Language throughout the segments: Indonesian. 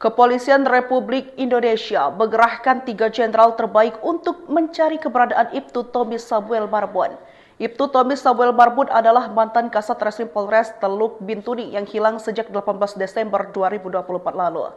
Kepolisian Republik Indonesia mengerahkan 3 jenderal terbaik untuk mencari keberadaan Ibtu Tommy Samuel Marbun. Ibtu Tommy Samuel Marbun adalah mantan Kasat Reskrim Polres Teluk Bintuni yang hilang sejak 18 Desember 2024 lalu.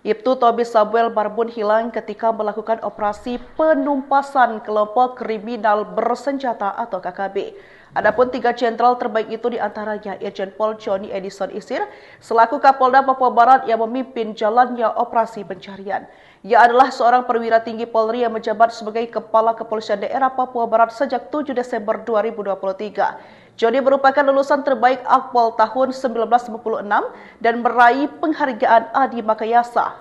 Ibtu Tommy Samuel Marbun hilang ketika melakukan operasi penumpasan kelompok kriminal bersenjata atau KKB. Adapun 3 jenderal terbaik itu diantaranya Irjen Pol Johnny Edison Isir selaku Kapolda Papua Barat yang memimpin jalannya operasi pencarian. Ia adalah seorang perwira tinggi Polri yang menjabat sebagai Kepala Kepolisian Daerah Papua Barat sejak 7 Desember 2023. Johnny merupakan lulusan terbaik Akpol tahun 1956 dan meraih penghargaan Adi Makayasa.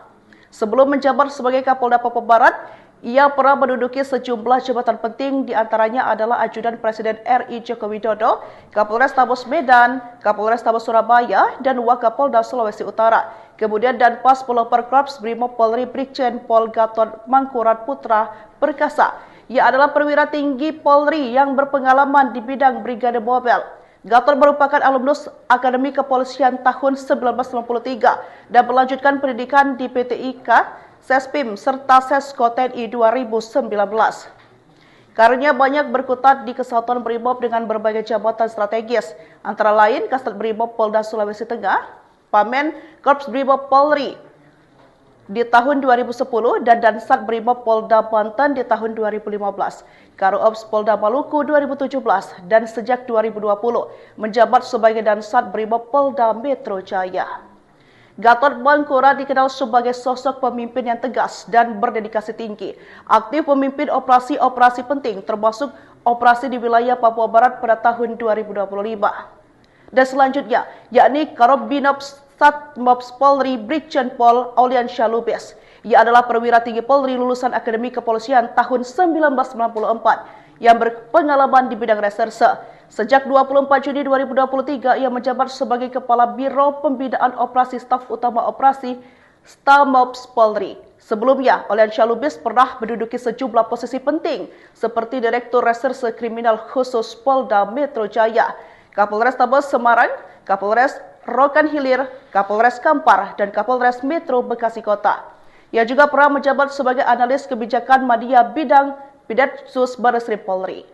Sebelum menjabat sebagai Kapolda Papua Barat, ia pernah menduduki sejumlah jabatan penting, diantaranya adalah Ajudan Presiden RI Joko Widodo, Kapolres Tabes Medan, Kapolres Tabes Surabaya, dan Wakapolda Sulawesi Utara. Kemudian Danpas Puloperkorps Brimob Polri Brigjen Pol Gatot Mangkurat Putra Perkasa. Ia adalah perwira tinggi Polri yang berpengalaman di bidang Brigade Mobil. Gatot merupakan alumnus Akademi Kepolisian tahun 1993 dan melanjutkan pendidikan di PTIK, Sespim, serta Sesko TNI 2019. Karirnya banyak berkutat di Kesatuan Brimob dengan berbagai jabatan strategis, antara lain Kasat Brimob Polda Sulawesi Tengah, Pamen Korps Brimob Polri di tahun 2010, dan Dansat Brimob Polda Banten di tahun 2015, Karuops Polda Maluku 2017, dan sejak 2020 menjabat sebagai Dansat Brimob Polda Metro Jaya. Gatot Mangkurat dikenal sebagai sosok pemimpin yang tegas dan berdedikasi tinggi. Aktif memimpin operasi-operasi penting termasuk operasi di wilayah Papua Barat pada tahun 2025. Dan selanjutnya, yakni Karobinops Satmobs Polri Brigjen Pol Aulian Syalubes. Ia adalah perwira tinggi Polri lulusan Akademi Kepolisian tahun 1994 yang berpengalaman di bidang reserse. Sejak 24 Juni 2023, ia menjabat sebagai Kepala Biro Pembinaan Operasi Staf Utama Operasi Stamobs Polri. Sebelumnya, Aulian Syalubes pernah menduduki sejumlah posisi penting seperti Direktur Reserse Kriminal Khusus Polda Metro Jaya, Kapolres Tabes Semarang, Kapolres Rokan Hilir, Kapolres Kampar, dan Kapolres Metro Bekasi Kota. Ia juga pernah menjabat sebagai analis kebijakan media bidang Bidetsus Barreskrim Polri.